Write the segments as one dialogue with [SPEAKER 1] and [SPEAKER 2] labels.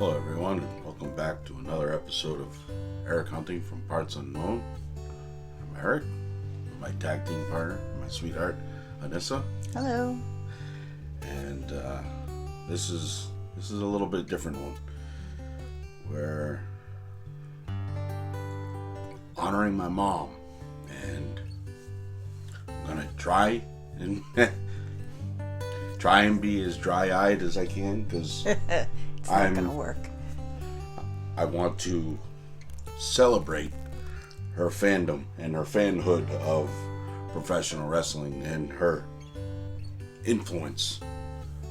[SPEAKER 1] Hello everyone, and welcome back to another episode of Eric Hunting from Parts Unknown. I'm Eric, with my tag team partner, my sweetheart, Anissa.
[SPEAKER 2] Hello.
[SPEAKER 1] And this is a little bit different one. We're honoring my mom, and I'm gonna try and be as dry-eyed as I can, because
[SPEAKER 2] It's not gonna work.
[SPEAKER 1] I want to celebrate her fandom and her fanhood of professional wrestling and her influence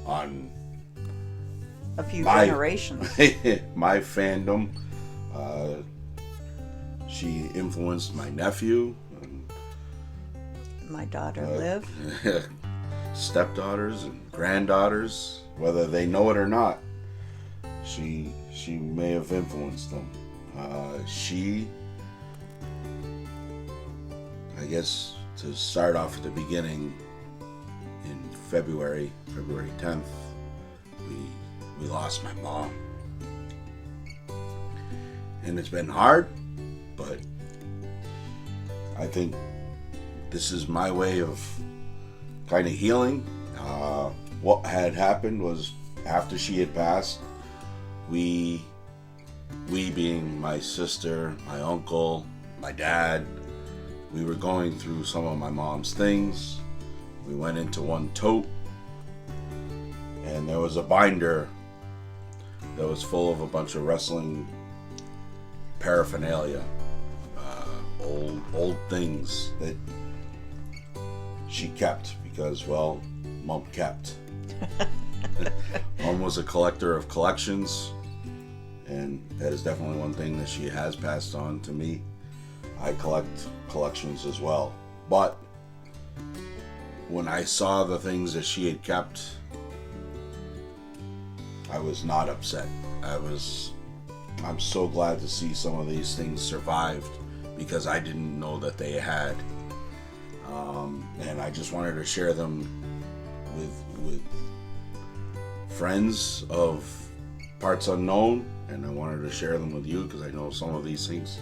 [SPEAKER 1] on
[SPEAKER 2] A few generations.
[SPEAKER 1] my fandom. She influenced my nephew and
[SPEAKER 2] My daughter Liv.
[SPEAKER 1] stepdaughters and granddaughters, whether they know it or not. She may have influenced them. I guess, to start off at the beginning, in February 10th, we lost my mom. And it's been hard, but I think this is my way of kind of healing. What had happened was, after she had passed, we being my sister, my uncle, my dad, we were going through some of my mom's things. We went into one tote, and there was a binder that was full of a bunch of wrestling paraphernalia, old things that she kept because, well, Mom kept. Mom was a collector of collections, and that is definitely one thing that she has passed on to me. I collect collections as well. But when I saw the things that she had kept, I was not upset. I'm so glad to see some of these things survived, because I didn't know that they had. And I just wanted to share them with friends of Parts Unknown, and I wanted to share them with you because I know some of these things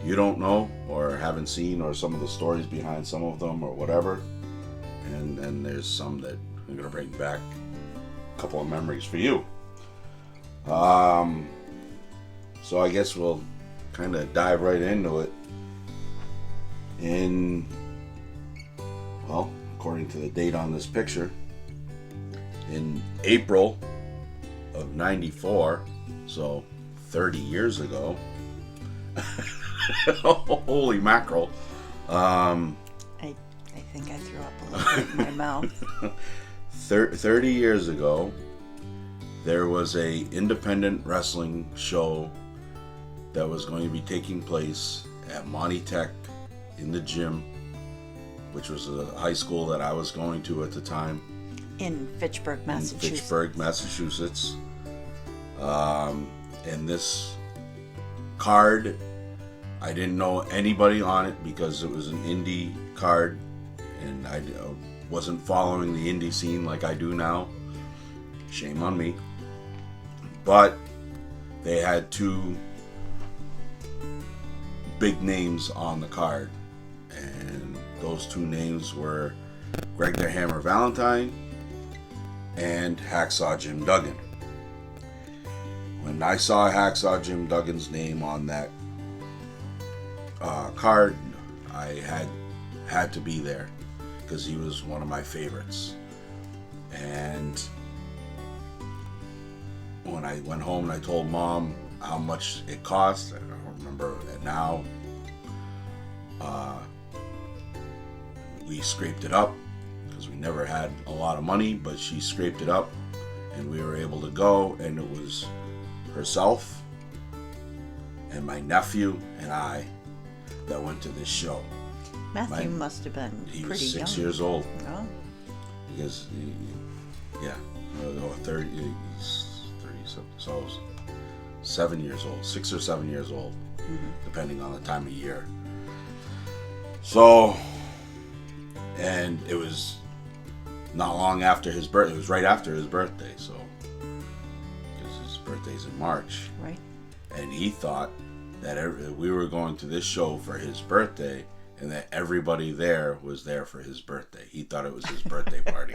[SPEAKER 1] you don't know or haven't seen, or some of the stories behind some of them or whatever. And then there's some that I'm going to bring back a couple of memories for you. So I guess we'll kind of dive right into it. According to the date on this picture, in April of 94, so 30 years ago. Holy mackerel.
[SPEAKER 2] I think I threw up a little bit in my mouth.
[SPEAKER 1] 30 years ago, there was a independent wrestling show that was going to be taking place at Monty Tech in the gym, which was a high school that I was going to at the time.
[SPEAKER 2] In Fitchburg, Massachusetts.
[SPEAKER 1] And this card, I didn't know anybody on it because it was an indie card, and I wasn't following the indie scene like I do now. Shame on me. But they had two big names on the card, and those two names were Greg the Hammer Valentine and Hacksaw Jim Duggan. When I saw Hacksaw Jim Duggan's name on that card, I had to be there because he was one of my favorites. And when I went home and I told Mom how much it cost, I don't remember it now, we scraped it up because we never had a lot of money, but she scraped it up and we were able to go, and it was herself and my nephew and I that went to this show.
[SPEAKER 2] Matthew must have been pretty young.
[SPEAKER 1] He was 6 years old.
[SPEAKER 2] Oh.
[SPEAKER 1] Because, he's 37, so 7 years old, 6 or 7 years old, depending on the time of year. So, and it was not long after his birthday. It was right after his birthday, so, because his birthday's in March.
[SPEAKER 2] Right.
[SPEAKER 1] And he thought that we were going to this show for his birthday and that everybody there was there for his birthday. He thought it was his birthday party.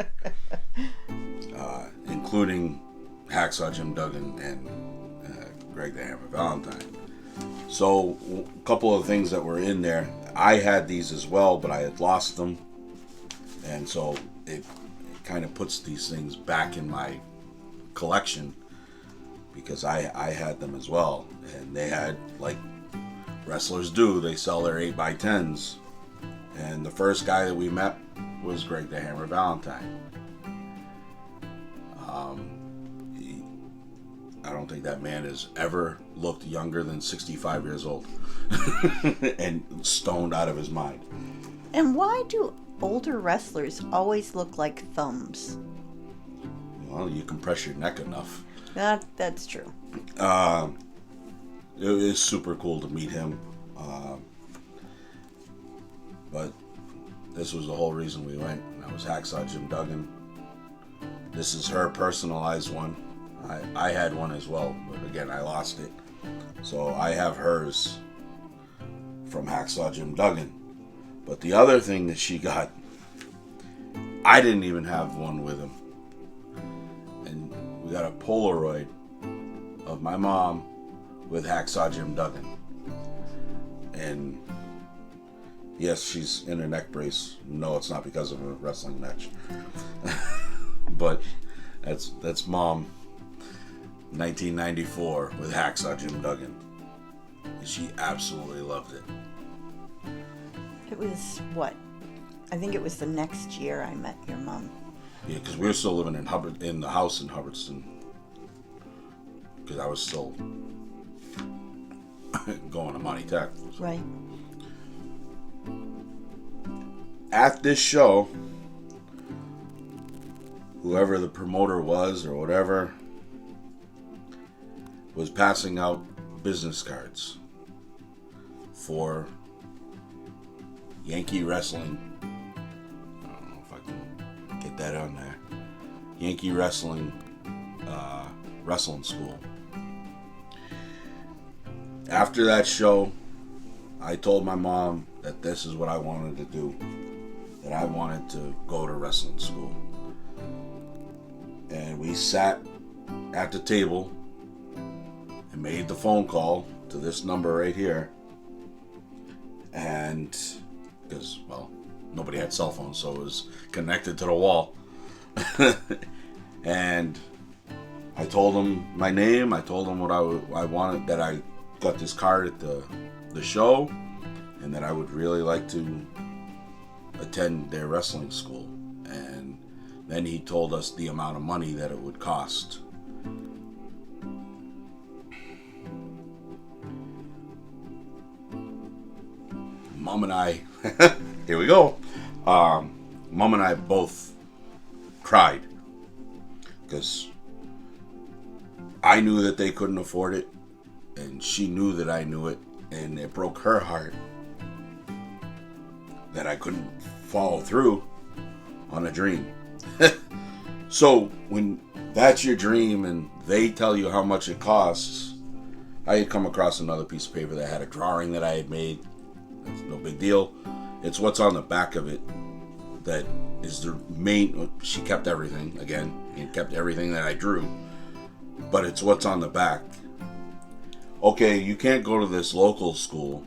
[SPEAKER 1] Including Hacksaw Jim Duggan and Greg the Hammer Valentine. So a couple of things that were in there. I had these as well, but I had lost them. And so it kind of puts these things back in my collection because I had them as well. And they had, like wrestlers do, they sell their 8x10s. And the first guy that we met was Greg the Hammer Valentine. I don't think that man has ever looked younger than 65 years old and stoned out of his mind.
[SPEAKER 2] And why do older wrestlers always look like thumbs?
[SPEAKER 1] Well, you compress your neck enough.
[SPEAKER 2] That's true.
[SPEAKER 1] It is super cool to meet him. But this was the whole reason we went. That was Hacksaw Jim Duggan. This is her personalized one. I had one as well, but again, I lost it. So I have hers from Hacksaw Jim Duggan. But the other thing that she got, I didn't even have one with him. And we got a Polaroid of my mom with Hacksaw Jim Duggan. And yes, she's in a neck brace. No, it's not because of a wrestling match. But that's Mom, 1994, with Hacksaw Jim Duggan. She absolutely loved it.
[SPEAKER 2] It was what? I think it was the next year I met your mom.
[SPEAKER 1] Yeah, because we were still living in the house in Hubbardston. Because I was still going to Monty Tech. So.
[SPEAKER 2] Right.
[SPEAKER 1] At this show, whoever the promoter was or whatever was passing out business cards for Yankee Wrestling. I don't know if I can get that on there. Yankee Wrestling Wrestling School. After that show, I told my mom that this is what I wanted to do. That I wanted to go to wrestling school. And we sat at the table and made the phone call to this number right here. And because, well, nobody had cell phones, so it was connected to the wall. And I told them my name. I told them what I wanted, that I got this card at the show, and that I would really like to attend their wrestling school. And then he told us the amount of money that it would cost. Mom and I, here we go. Mom and I both cried because I knew that they couldn't afford it, and she knew that I knew it, and it broke her heart that I couldn't follow through on a dream. So when that's your dream and they tell you how much it costs, I had come across another piece of paper that had a drawing that I had made. That's no big deal. It's what's on the back of it that is the main. She kept everything again, and kept everything that I drew, but it's what's on the back. Okay, you can't go to this local school,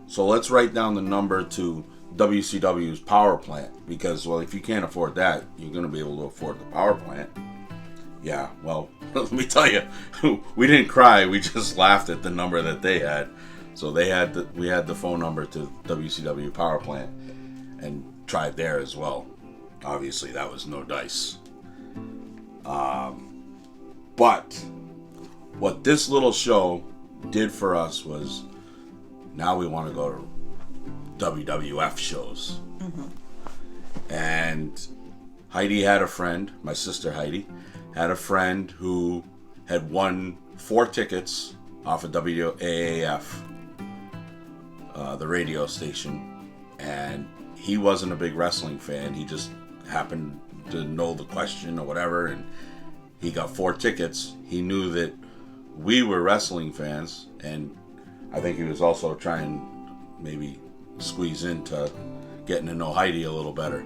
[SPEAKER 1] so let's write down the number to WCW's power plant, because, well, if you can't afford that, you're going to be able to afford the power plant. Yeah, well, let me tell you, we didn't cry, we just laughed at the number that they had. So we had the phone number to WCW power plant and tried there as well. Obviously, that was no dice. But what this little show did for us was, now we want to go to WWF shows. Mm-hmm. And Heidi had a friend, my sister Heidi, had a friend who had won 4 tickets off of WAAF, the radio station, and he wasn't a big wrestling fan. He just happened to know the question or whatever, and he got 4 tickets. He knew that we were wrestling fans, and I think he was also trying maybe squeeze into getting to know Heidi a little better.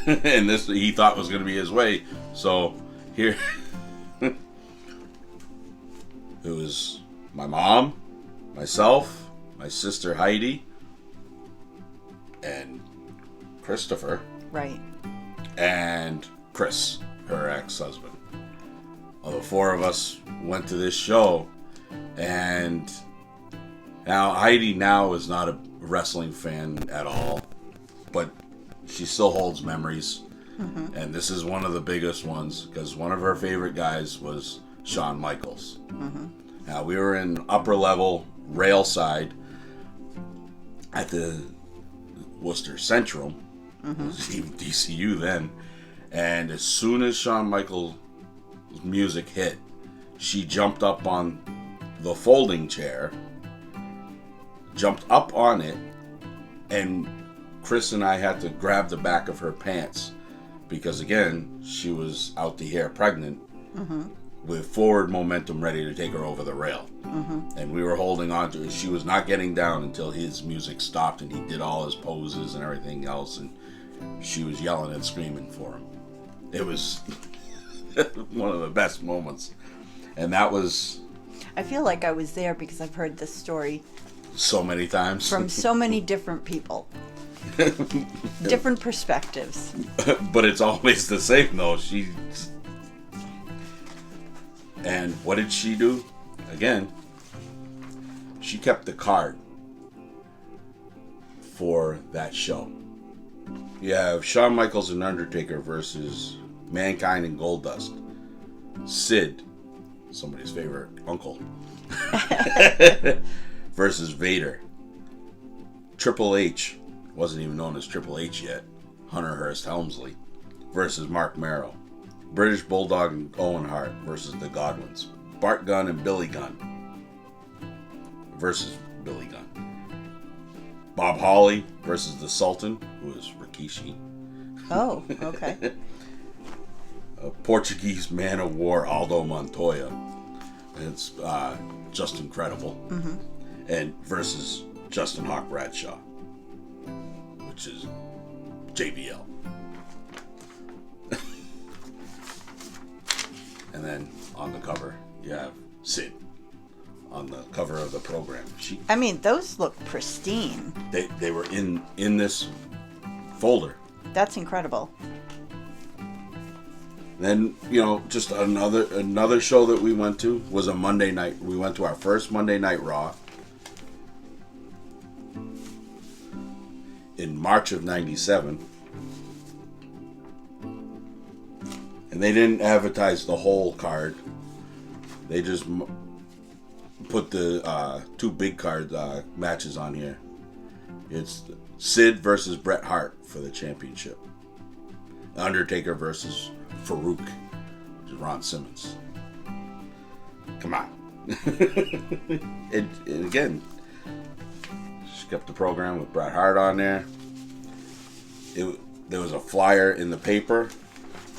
[SPEAKER 1] And this he thought was going to be his way. So here it was my mom, myself, my sister Heidi, and Christopher.
[SPEAKER 2] Right.
[SPEAKER 1] And Chris, her ex-husband. Well, the four of us went to this show, and now Heidi now is not a wrestling fan at all, but she still holds memories. Mm-hmm. And this is one of the biggest ones because one of her favorite guys was Shawn Michaels. Mm-hmm. Now we were in upper level rail side at the Worcester Central. Mm-hmm. It was even DCU then. And as soon as Shawn Michaels' music hit, she jumped up on the folding chair, jumped up on it, and Chris and I had to grab the back of her pants because, again, she was out the hair pregnant with forward momentum ready to take her over the rail. Mm-hmm. And we were holding on to her. She was not getting down until his music stopped and he did all his poses and everything else, and she was yelling and screaming for him. It was one of the best moments. And that was...
[SPEAKER 2] I feel like I was there because I've heard this story
[SPEAKER 1] so many times.
[SPEAKER 2] From so many different people. Different perspectives.
[SPEAKER 1] But it's always the same, though. And what did she do? Again, she kept the card for that show. You have Shawn Michaels and Undertaker versus Mankind and Goldust. Sid, somebody's favorite uncle, versus Vader. Triple H, wasn't even known as Triple H yet, Hunter Hearst Helmsley, versus Mark Merrow. British Bulldog and Owen Hart versus the Godwins. Bart Gunn and Billy Gunn versus Billy Gunn. Bob Holly versus the Sultan, who is Rikishi.
[SPEAKER 2] Oh, okay.
[SPEAKER 1] A Portuguese man of war, Aldo Montoya. It's just incredible. Mm-hmm. And versus Justin Hawk Bradshaw, which is JBL. And then on the cover, you have Sid on the cover of the program.
[SPEAKER 2] I mean, those look pristine.
[SPEAKER 1] They were in this folder.
[SPEAKER 2] That's incredible.
[SPEAKER 1] Then, just another show that we went to was a Monday night. We went to our first Monday Night Raw in March of '97. And they didn't advertise the whole card. They just put the two big card matches on here. It's Sid versus Bret Hart for the championship. Undertaker versus Farouk, which is Ron Simmons. Come on. and again, she kept the program with Bret Hart on there. There was a flyer in the paper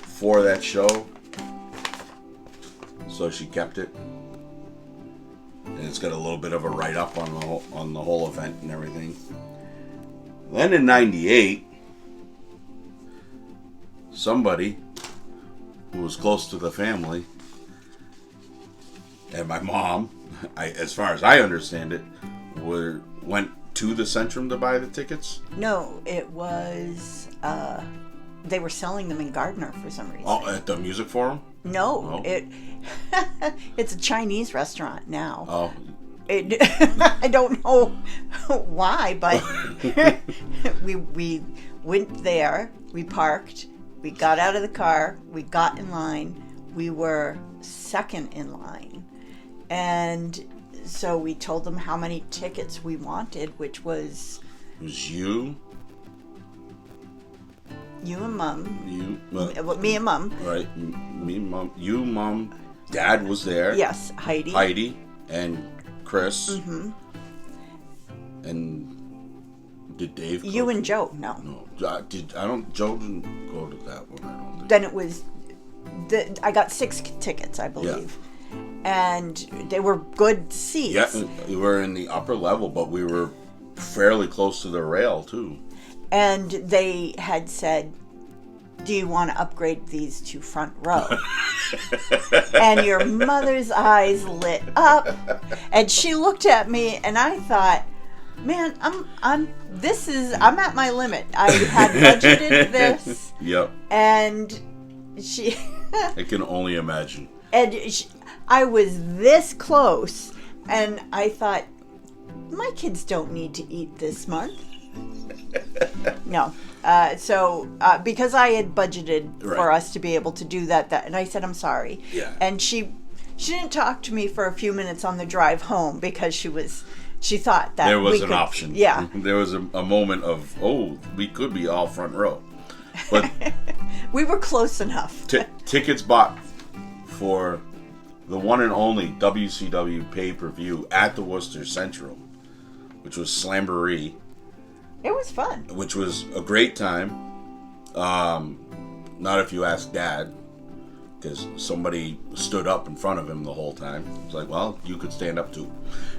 [SPEAKER 1] for that show, so she kept it, and it's got a little bit of a write-up on the whole event and everything. Then in '98, somebody who was close to the family and my mom, as far as I understand it, went to the Centrum to buy the tickets.
[SPEAKER 2] No, it was they were selling them in Gardner for some reason.
[SPEAKER 1] Oh, at the Music Forum?
[SPEAKER 2] No, it's a Chinese restaurant now.
[SPEAKER 1] Oh.
[SPEAKER 2] I don't know why, but we went there, we parked, we got out of the car, we got in line, we were second in line, and so we told them how many tickets we wanted, which was...
[SPEAKER 1] It was you
[SPEAKER 2] and Mom. Me and Mom.
[SPEAKER 1] Right, me and Mom. You, Mom, Dad was there.
[SPEAKER 2] Yes, Heidi.
[SPEAKER 1] Heidi and Chris.
[SPEAKER 2] Mm-hmm.
[SPEAKER 1] And did Dave go?
[SPEAKER 2] You and Joe, no.
[SPEAKER 1] No, Joe didn't go to that one, I don't think.
[SPEAKER 2] Then it was, I got 6 tickets, I believe. Yeah. and they were good seats.
[SPEAKER 1] Yeah, we were in the upper level, but we were fairly close to the rail too.
[SPEAKER 2] And they had said, do you want to upgrade these to front row? And your mother's eyes lit up, and she looked at me, and I thought, man, I'm at my limit. I had budgeted this.
[SPEAKER 1] Yep.
[SPEAKER 2] And she
[SPEAKER 1] I can only imagine.
[SPEAKER 2] And I was this close, and I thought, my kids don't need to eat this month. No. So because I had budgeted for us to be able to do that, and I said, I'm sorry.
[SPEAKER 1] Yeah.
[SPEAKER 2] And she didn't talk to me for a few minutes on the drive home because she thought that
[SPEAKER 1] there was
[SPEAKER 2] an
[SPEAKER 1] option.
[SPEAKER 2] Yeah.
[SPEAKER 1] There was a moment of, we could be all front row. But
[SPEAKER 2] we were close enough.
[SPEAKER 1] Tickets bought for the one and only WCW pay-per-view at the Worcester Central, which was Slamboree.
[SPEAKER 2] It was fun.
[SPEAKER 1] Which was a great time. Not if you ask Dad, because somebody stood up in front of him the whole time. It's like, well, you could stand up too.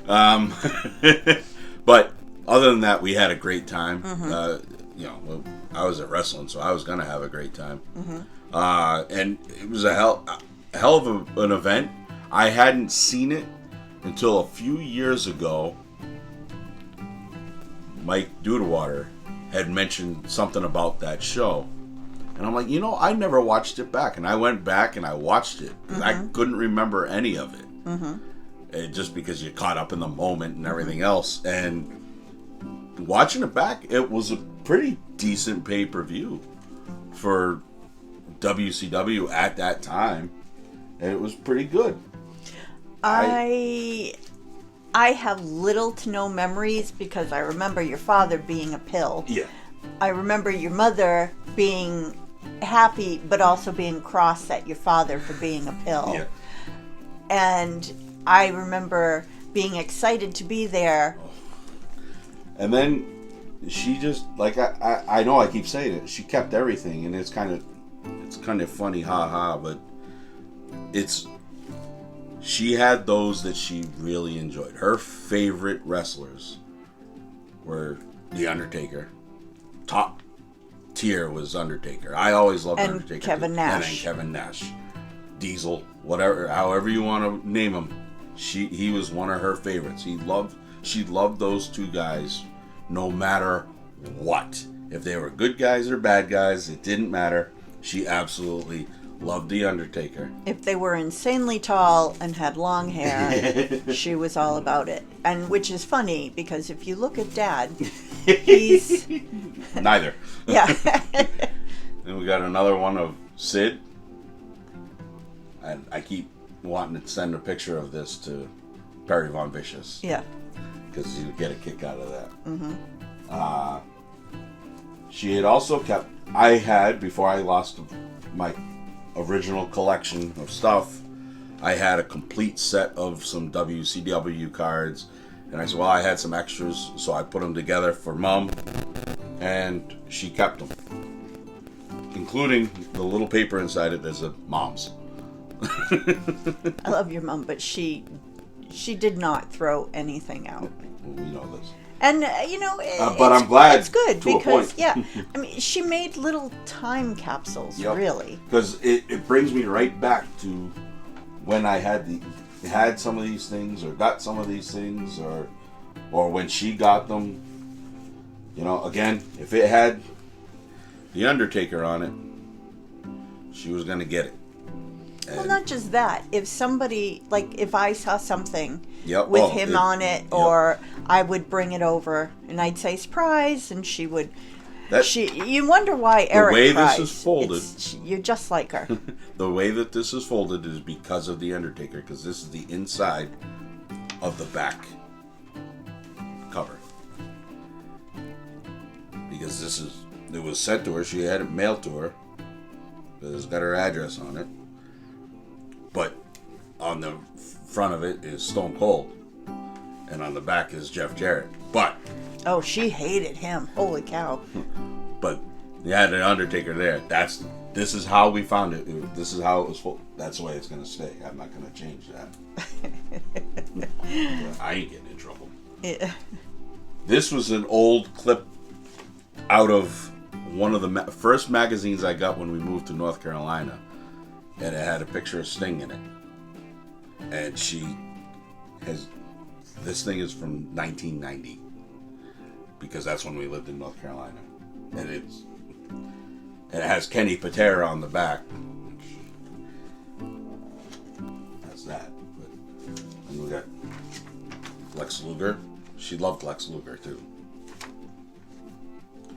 [SPEAKER 1] But other than that, we had a great time. Mm-hmm. I was at wrestling, so I was gonna have a great time. Mm-hmm. And it was a hell of an event. I hadn't seen it until a few years ago. Mike Dudewater had mentioned something about that show. And I'm like, I never watched it back. And I went back and I watched it. Mm-hmm. I couldn't remember any of it. Mm-hmm. Just because you caught up in the moment and everything else. And watching it back, it was a pretty decent pay-per-view for WCW at that time. And it was pretty good.
[SPEAKER 2] I have little to no memories because I remember your father being a pill.
[SPEAKER 1] Yeah.
[SPEAKER 2] I remember your mother being happy, but also being cross at your father for being a pill.
[SPEAKER 1] Yeah.
[SPEAKER 2] And I remember being excited to be there.
[SPEAKER 1] And then she just, like, I know I keep saying it, she kept everything, and it's kind of funny, haha, but she had those that she really enjoyed. Her favorite wrestlers were The Undertaker. Top tier was Undertaker. I always loved
[SPEAKER 2] and
[SPEAKER 1] Undertaker.
[SPEAKER 2] Kevin Nash.
[SPEAKER 1] And then Kevin Nash. Diesel, whatever, however you want to name him. He was one of her favorites. She loved those two guys no matter what. If they were good guys or bad guys, it didn't matter. She absolutely loved The Undertaker.
[SPEAKER 2] If they were insanely tall and had long hair, she was all about it. And which is funny because if you look at Dad, he's
[SPEAKER 1] neither.
[SPEAKER 2] Yeah.
[SPEAKER 1] Then we got another one of Sid. And I keep wanting to send a picture of this to Perry Von Vicious.
[SPEAKER 2] Yeah.
[SPEAKER 1] Because you get a kick out of that. Mm-hmm. She had also kept... I had, before I lost my original collection of stuff, I had a complete set of some WCW cards, and I said, well, I had some extras, so I put them together for Mom, and she kept them, including the little paper inside it that said Mom's.
[SPEAKER 2] I love your mom, but she did not throw anything out.
[SPEAKER 1] Well, we know this.
[SPEAKER 2] And,
[SPEAKER 1] but I'm glad
[SPEAKER 2] it's good
[SPEAKER 1] to
[SPEAKER 2] because,
[SPEAKER 1] a point.
[SPEAKER 2] yeah, I mean, she made little time capsules, really.
[SPEAKER 1] Because it brings me right back to when I had some of these things or got some of these things or when she got them. Again, if it had The Undertaker on it, she was going to get it.
[SPEAKER 2] Well, not just that. If somebody, like, if I saw something
[SPEAKER 1] Yep.
[SPEAKER 2] with him on it, or I would bring it over, and I'd say, surprise, and she would... you wonder why Eric
[SPEAKER 1] cries. The way
[SPEAKER 2] cries.
[SPEAKER 1] this is folded...
[SPEAKER 2] You're just like her.
[SPEAKER 1] The way that this is folded is because of The Undertaker, because this is the inside of the back cover. Because it was sent to her, she had it mailed to her, it's got her address on it. But on the front of it is Stone Cold, and on the back is Jeff Jarrett. But
[SPEAKER 2] oh, she hated him. Holy cow!
[SPEAKER 1] But you had an Undertaker there. That's this is how we found it. This is how it was. That's the way it's gonna stay. I'm not gonna change that. I ain't getting in trouble.
[SPEAKER 2] Yeah.
[SPEAKER 1] This was an old clip out of one of the first magazines I got when we moved to North Carolina, and it had a picture of Sting in it. And she has. This thing is from 1990, because that's when we lived in North Carolina, and it has Kenny Patera on the back. That's that. And we got Lex Luger. She loved Lex Luger too.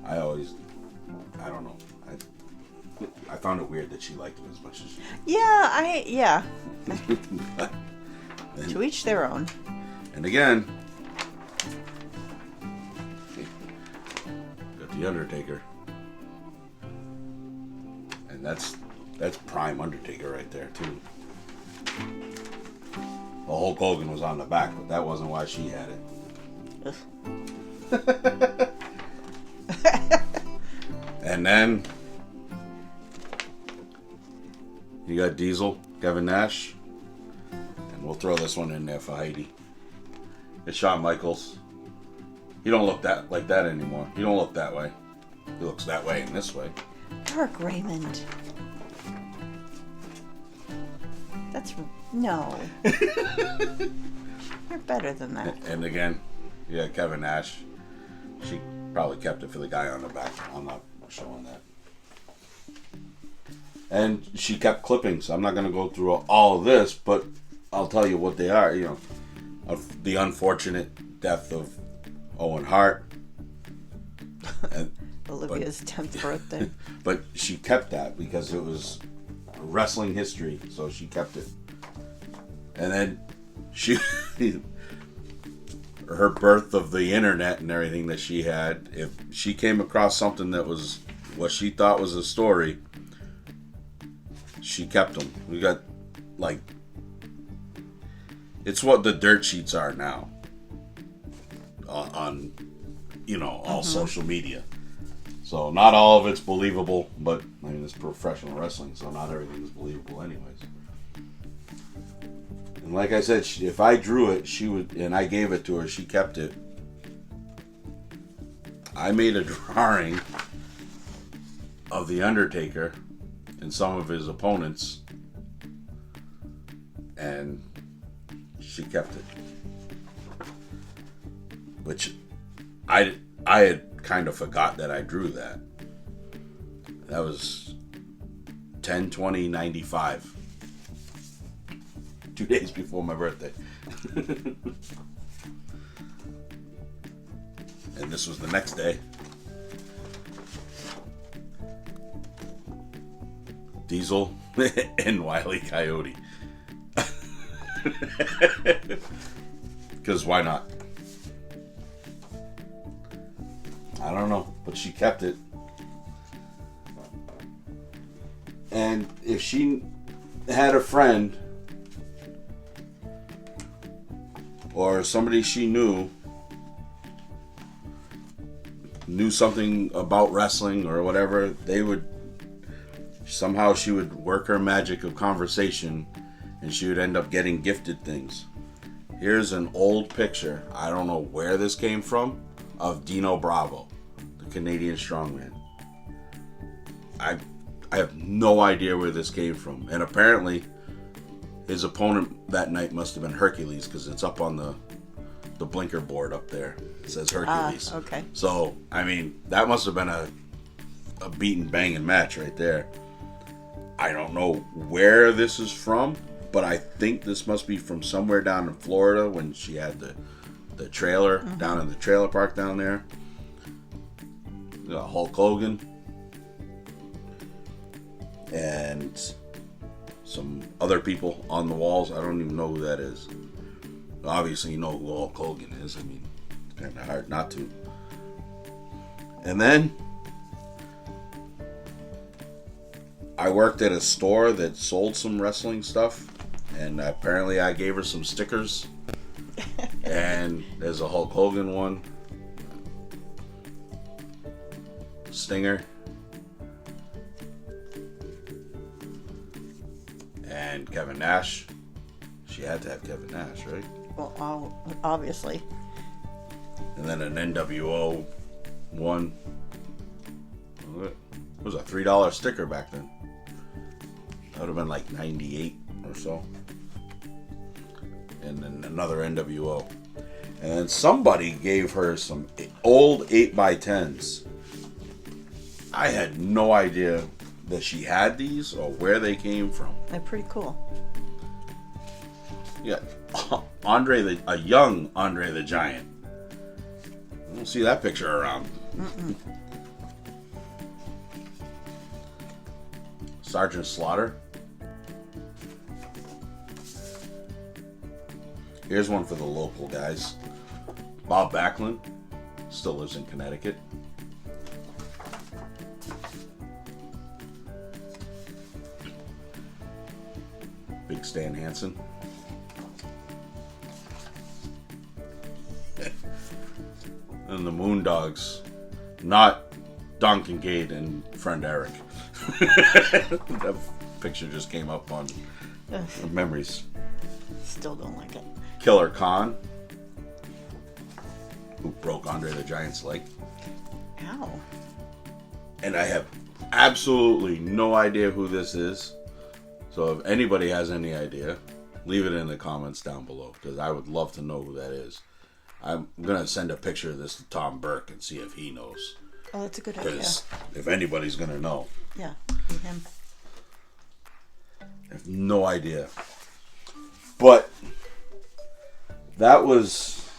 [SPEAKER 1] I don't know. I found it weird that she liked him as much as she did.
[SPEAKER 2] Yeah. To each their own.
[SPEAKER 1] And again, got the Undertaker. And that's prime Undertaker right there too. Well, Hulk Hogan was on the back, but that wasn't why she had it. And then you got Diesel, Kevin Nash, and we'll throw this one in there for Heidi. It's Shawn Michaels. He don't look like that anymore. He don't look that way. He looks that way and this way.
[SPEAKER 2] Mark Raymond. That's no. You're better than that.
[SPEAKER 1] And again, yeah, Kevin Nash. She probably kept it for the guy on the back. I'm not showing that. And she kept clippings. I'm not going to go through all of this, but I'll tell you what they are. You know, of the unfortunate death of Owen Hart. And,
[SPEAKER 2] Olivia's 10th birthday.
[SPEAKER 1] But she kept that because it was wrestling history, so she kept it. And then she, her birth of the internet and everything that she had, if she came across something that was what she thought was a story, she kept them. We got, like, it's what the dirt sheets are now on you know, all social media. So not all of it's believable, but I mean, it's professional wrestling, so not everything is believable anyways. And like I said, if I drew it, she would, and I gave it to her, she kept it. I made a drawing of The Undertaker and some of his opponents, and she kept it. Which I had kind of forgot that I drew that. That was 10/20/95. 2 days before my birthday. And this was the next day. Diesel and Wile E. Coyote. Because why not? I don't know, but she kept it. And if she had a friend or somebody she knew something about wrestling or whatever, they would somehow, she would work her magic of conversation and she would end up getting gifted things. Here's an old picture, I don't know where this came from, of Dino Bravo, the Canadian strongman. I have no idea where this came from. And apparently, his opponent that night must have been Hercules, because it's up on the blinker board up there. It says Hercules.
[SPEAKER 2] Okay.
[SPEAKER 1] So, I mean, that must have been a beating banging match right there. I don't know where this is from, but I think this must be from somewhere down in Florida when she had the trailer down in the trailer park down there. Hulk Hogan. And some other people on the walls. I don't even know who that is. Obviously, you know who Hulk Hogan is. I mean, it's kind of hard not to. And then I worked at a store that sold some wrestling stuff, and apparently I gave her some stickers. And there's a Hulk Hogan one, Stinger, and Kevin Nash. She had to have Kevin Nash, right?
[SPEAKER 2] Well, obviously.
[SPEAKER 1] And then an NWO one. It was a $3 sticker back then. That would have been like 98 or so. And then another NWO. And then somebody gave her some old 8x10s. I had no idea that she had these or where they came from.
[SPEAKER 2] They're pretty cool.
[SPEAKER 1] Yeah, a young Andre the Giant. I don't see that picture around.
[SPEAKER 2] Mm-mm.
[SPEAKER 1] Sergeant Slaughter. Here's one for the local guys. Bob Backlund still lives in Connecticut. Big Stan Hansen. And the Moondogs, not Duncan Gate and friend Eric. That picture just came up on memories.
[SPEAKER 2] Still don't like it.
[SPEAKER 1] Killer Khan, who broke Andre the Giant's leg.
[SPEAKER 2] Ow.
[SPEAKER 1] And I have absolutely no idea who this is. So if anybody has any idea, leave it in the comments down below, because I would love to know who that is. I'm going to send a picture of this to Tom Burke and see if he knows.
[SPEAKER 2] Oh, that's a good idea.
[SPEAKER 1] Because if anybody's going to know.
[SPEAKER 2] Yeah, him.
[SPEAKER 1] I have no idea. But that was...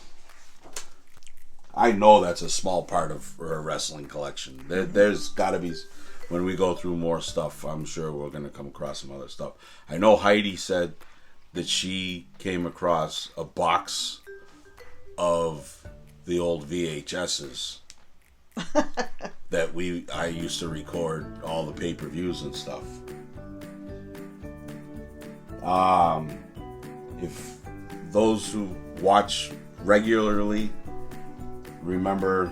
[SPEAKER 1] I know that's a small part of her wrestling collection. There's got to be... When we go through more stuff, I'm sure we're going to come across some other stuff. I know Heidi said that she came across a box of the old VHSs that I used to record all the pay-per-views and stuff. If those who watch regularly remember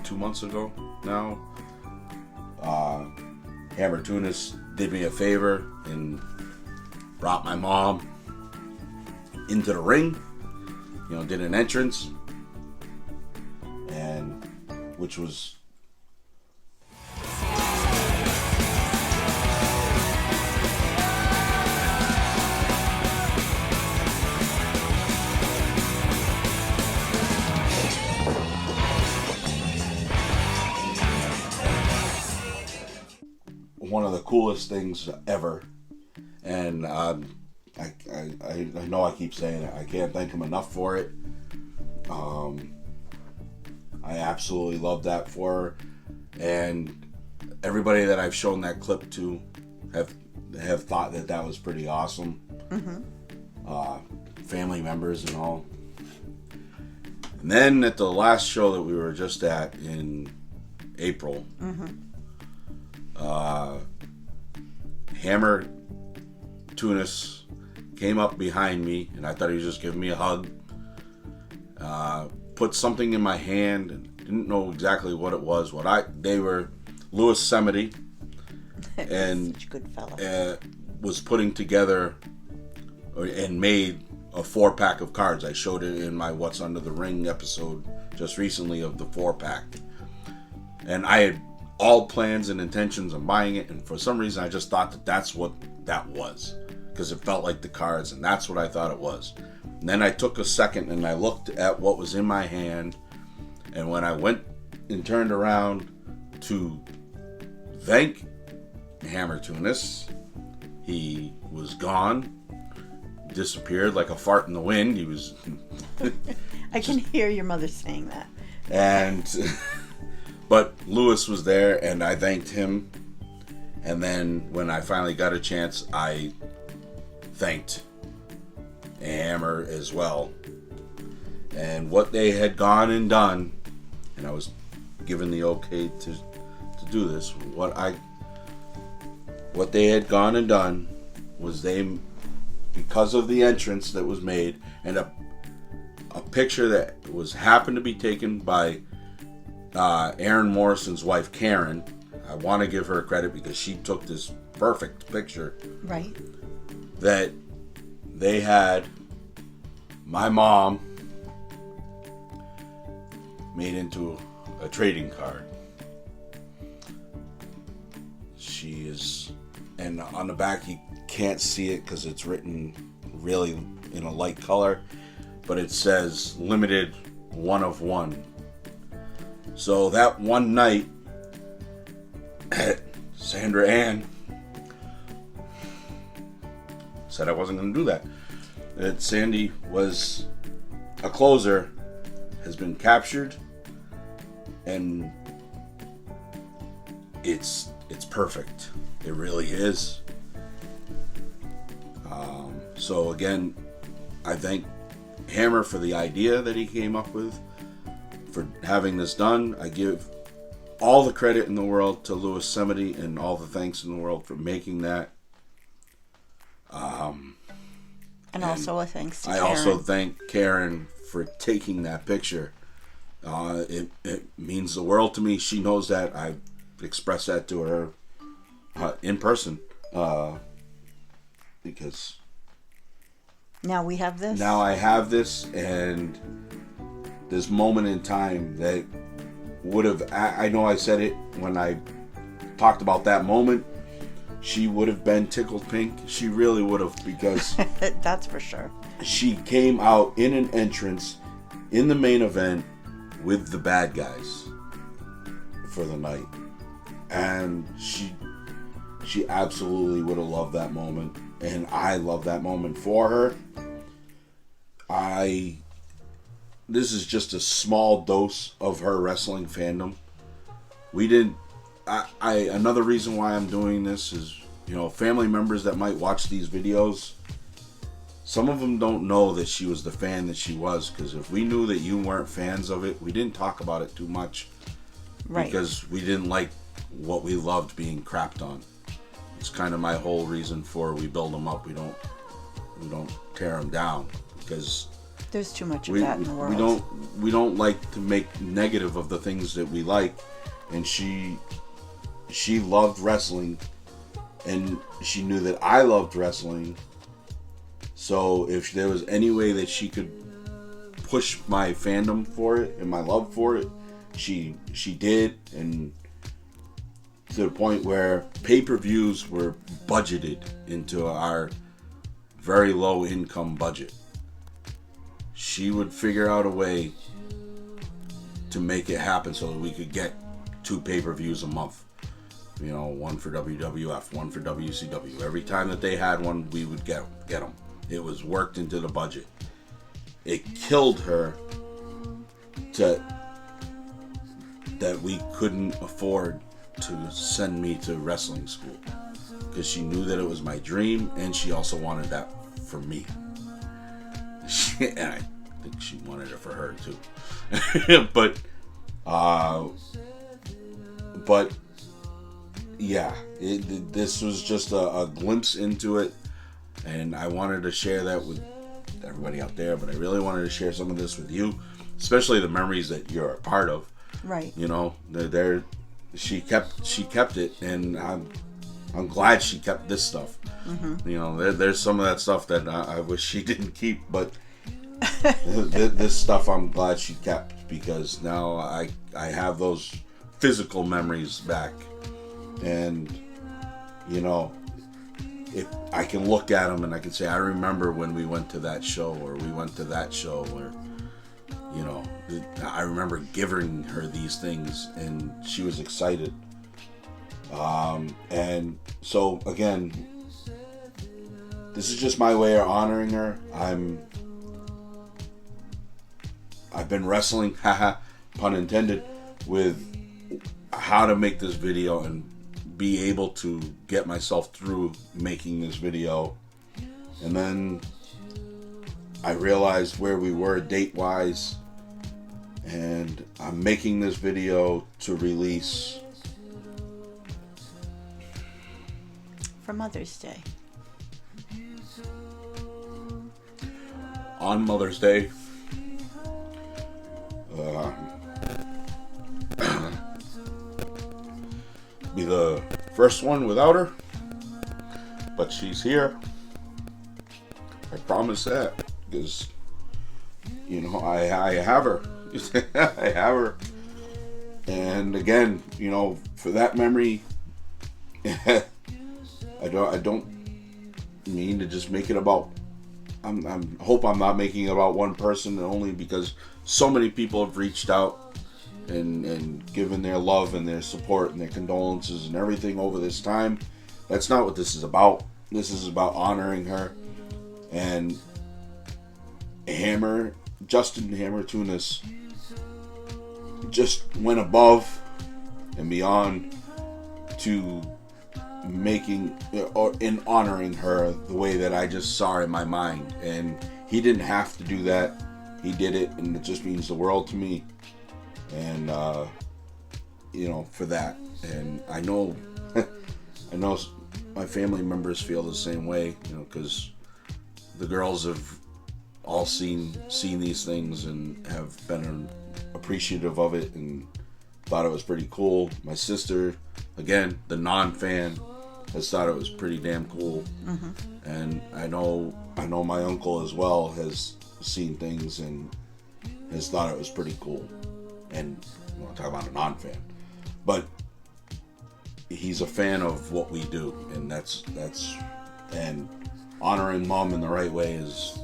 [SPEAKER 1] 2 months ago now, Hammer Tunis did me a favor and brought my mom into the ring. You know, did an entrance, and which was one of the coolest things ever. And I know I keep saying it. I can't thank him enough for it. I absolutely love that for her. And everybody that I've shown that clip to have thought that was pretty awesome. Mm-hmm. Family members and all. And then at the last show that we were just at in April, Hammer Tunis came up behind me, and I thought he was just giving me a hug. Put something in my hand, and didn't know exactly what it was. They were Louis Semity, and
[SPEAKER 2] such a good fella.
[SPEAKER 1] Was putting together and made a 4-pack of cards. I showed it in my What's Under the Ring episode just recently of the 4-pack, and I had all plans and intentions of buying it, and for some reason I just thought that's what that was, because it felt like the cards, and that's what I thought it was. And then I took a second and I looked at what was in my hand, and when I went and turned around to thank Hammer Tunis, he was gone, disappeared like a fart in the wind. He was
[SPEAKER 2] I can hear your mother saying that.
[SPEAKER 1] And but Louis was there, and I thanked him. And then when I finally got a chance, I thanked Hammer as well. And what they had gone and done, and I was given the okay to do this, what they had gone and done was because of the entrance that was made, and a picture that happened to be taken by Aaron Morrison's wife, Karen. I want to give her credit because she took this perfect picture
[SPEAKER 2] Right.
[SPEAKER 1] that they had my mom made into a trading card. She is, and on the back you can't see it because it's written really in a light color, but it says limited 1 of 1. So that one night, Sandra Ann said I wasn't going to do that. That Sandy was a closer, has been captured, and it's perfect. It really is. So again, I thank Hammer for the idea that he came up with, for having this done. I give all the credit in the world to Louis Semity and all the thanks in the world for making that.
[SPEAKER 2] And also a thanks to
[SPEAKER 1] I
[SPEAKER 2] Karen.
[SPEAKER 1] also thank Karen for taking that picture. It means the world to me. She knows that. I've expressed that to her in person, because
[SPEAKER 2] now we have this.
[SPEAKER 1] now I have this, and this moment in time that would have, I know I said it when I talked about that moment, she would have been tickled pink. She really would have, because
[SPEAKER 2] That's for sure.
[SPEAKER 1] she came out in an entrance in the main event with the bad guys for the night, and she absolutely would have loved that moment, and I love that moment for her. This is just a small dose of her wrestling fandom. Another reason why I'm doing this is, family members that might watch these videos, some of them don't know that she was the fan that she was, because if we knew that you weren't fans of it, we didn't talk about it too much.
[SPEAKER 2] Right.
[SPEAKER 1] Because we didn't like what we loved being crapped on. It's kind of my whole reason for we build them up. We don't tear them down, because
[SPEAKER 2] There's too much of that in the world.
[SPEAKER 1] we don't like to make negative of the things that we like. And she loved wrestling, and she knew that I loved wrestling. So if there was any way that she could push my fandom for it and my love for it, she did, and to the point where pay-per-views were budgeted into our very low income budget. She would figure out a way to make it happen so that we could get 2 pay-per-views a month. One for WWF, one for WCW. Every time that they had one, we would get them. It was worked into the budget. It killed her that we couldn't afford to send me to wrestling school, because she knew that it was my dream, and she also wanted that for me. And I think she wanted it for her too. but yeah, this was just a glimpse into it, and I wanted to share that with everybody out there, but I really wanted to share some of this with you, especially the memories that you're a part of.
[SPEAKER 2] Right.
[SPEAKER 1] She kept it, and I'm glad she kept this stuff. Mm-hmm. There's some of that stuff that I wish she didn't keep, but this stuff I'm glad she kept, because now I have those physical memories back, and if I can look at them and I can say, I remember when we went to that show, or we went to that show, or I remember giving her these things, and she was excited. And so again, this is just my way of honoring her. I've been wrestling, haha, pun intended, with how to make this video and be able to get myself through making this video. And then I realized where we were date-wise, and I'm making this video to release
[SPEAKER 2] For Mother's Day.
[SPEAKER 1] on Mother's Day. Be the first one without her. but she's here. I promise that, because you know I have her. I have her, and again, you know, for that memory, I don't mean to just make it about. I hope I'm not making it about one person only, because so many people have reached out and given their love and their support and their condolences and everything over this time. That's not what this is about. This is about honoring her. And Justin Hammer Tunis just went above and beyond to making or in honoring her the way that I just saw in my mind. And he didn't have to do that. He did it, and it just means the world to me. And you know, for that. And I know I know my family members feel the same way, you know, because the girls have all seen these things and have been appreciative of it and thought it was pretty cool. My sister, again, the non-fan, has thought it was pretty damn cool. Mm-hmm. And I know my uncle as well has seen things and has thought it was pretty cool. And I want to talk about a non-fan, but he's a fan of what we do, and that's and honoring mom in the right way is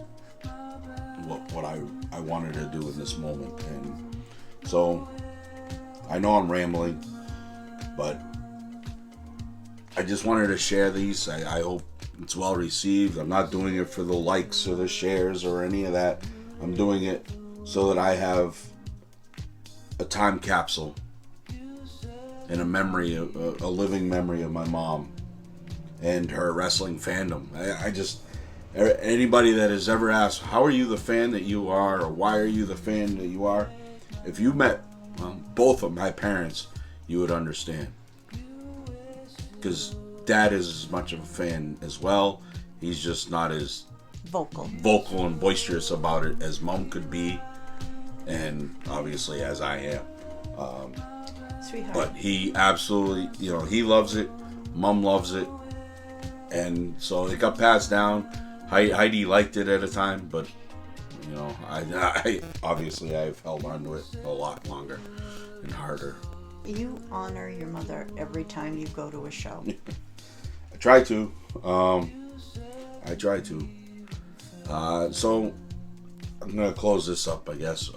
[SPEAKER 1] what I wanted to do in this moment. And so I know I'm rambling, but I just wanted to share these. I hope it's well received. I'm not doing it for the likes or the shares or any of that. I'm doing it so that I have a time capsule and a memory, a living memory of my mom and her wrestling fandom. I just, anybody that has ever asked, how are you the fan that you are, or why are you the fan that you are? If you met both of my parents, you would understand. Because Dad is as much of a fan as well. He's just not as vocal and boisterous about it as Mom could be, and obviously as I am.
[SPEAKER 2] Sweetheart.
[SPEAKER 1] But he absolutely, you know, he loves it. Mom loves it, and so it got passed down. Heidi liked it at a time, but you know, I obviously I've held on to it a lot longer and harder.
[SPEAKER 2] You honor your mother every time you go to a show.
[SPEAKER 1] I try to. So I'm gonna close this up, I guess.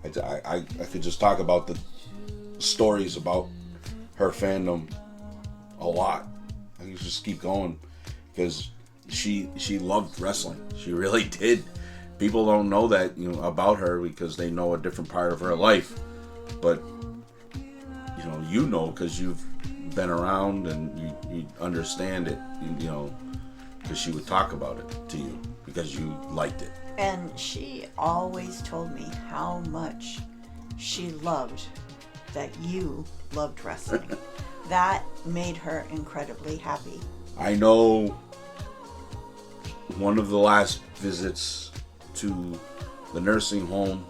[SPEAKER 1] I could just talk about the stories about her fandom a lot. I can just keep going, because she loved wrestling. She really did. People don't know that, you know, about her, because they know a different part of her life. But you know, because you've been around and you understand it, you know, because she would talk about it to you because you liked it.
[SPEAKER 2] And she always told me how much she loved that you loved wrestling. That made her incredibly happy.
[SPEAKER 1] I know one of the last visits to the nursing home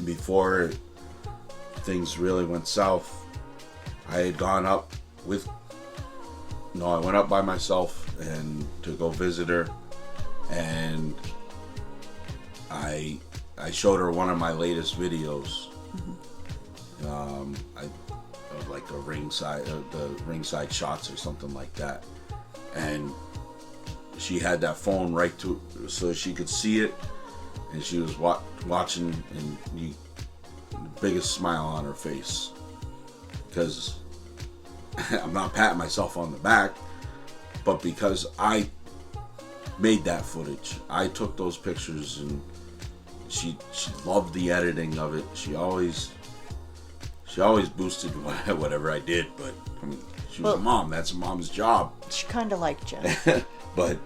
[SPEAKER 1] before things really went south, I had gone up I went up by myself and to go visit her, and I showed her one of my latest videos. Mm-hmm. Like the ringside shots or something like that, and she had that phone right to so she could see it, and she was watching, and the biggest smile on her face, because I'm not patting myself on the back, but because I made that footage, I took those pictures, and she loved the editing of it. She always boosted whatever I did, but I mean, she was a mom. That's a mom's job.
[SPEAKER 2] She kind of liked you.
[SPEAKER 1] But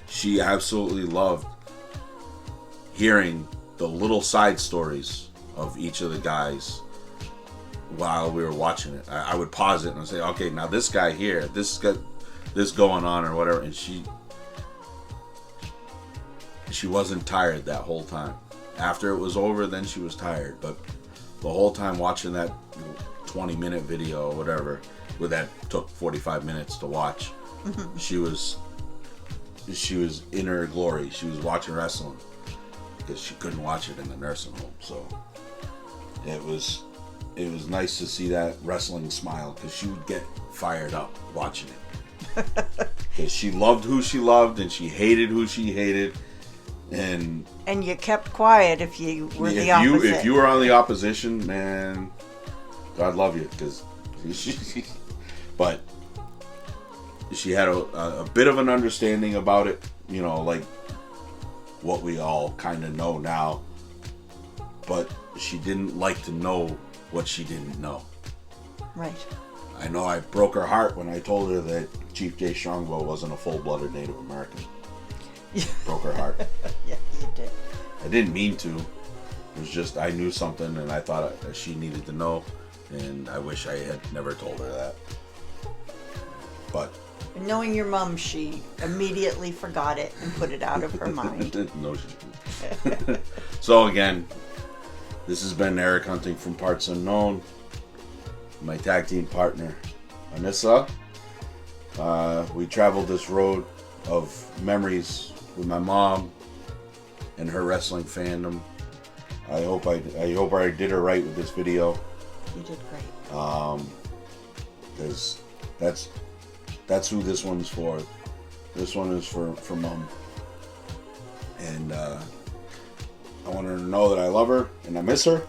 [SPEAKER 1] she absolutely loved hearing the little side stories of each of the guys while we were watching it. I would pause it and I'd say, okay, now this guy here, this got this going on or whatever, and she wasn't tired that whole time. After it was over, then she was tired, but the whole time watching that 20-minute video or whatever, where that took 45 minutes to watch. She was in her glory. She was watching wrestling because she couldn't watch it in the nursing home. So it was nice to see that wrestling smile, because she would get fired up watching it. Because she loved who she loved and she hated who she hated. And
[SPEAKER 2] you kept quiet if you were the opposite.
[SPEAKER 1] If you were on the opposition, man, God love you. But she had a bit of an understanding about it, you know, like what we all kind of know now. But she didn't like to know what she didn't know.
[SPEAKER 2] Right.
[SPEAKER 1] I know I broke her heart when I told her that Chief Jay Strongbow wasn't a full-blooded Native American. Broke her heart.
[SPEAKER 2] Yeah, you did.
[SPEAKER 1] I didn't mean to. It was just I knew something and I thought that she needed to know, and I wish I had never told her that. But
[SPEAKER 2] knowing your mom, she immediately forgot it and put it out of her mind.
[SPEAKER 1] No, she didn't. So again, this has been Eric Hunting from Parts Unknown. My tag team partner, Anissa. We traveled this road of memories with my mom and her wrestling fandom. I hope I did her right with this video.
[SPEAKER 2] You did great.
[SPEAKER 1] Because that's who this one's for. This one is for Mom. And I want her to know that I love her and I miss her.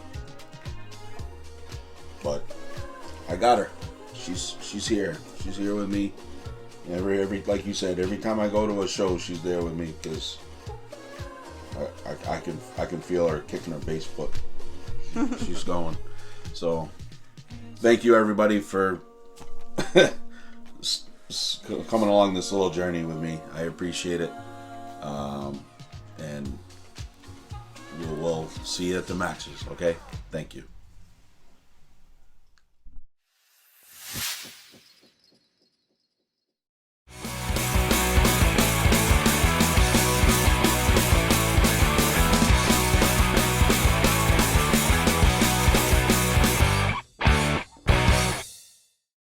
[SPEAKER 1] But I got her. She's here. She's here with me. Every like you said, every time I go to a show, she's there with me, because I can feel her kicking her bass foot. She's going. So thank you everybody for coming along this little journey with me. I appreciate it. And we'll see you at the matches. Okay, thank you.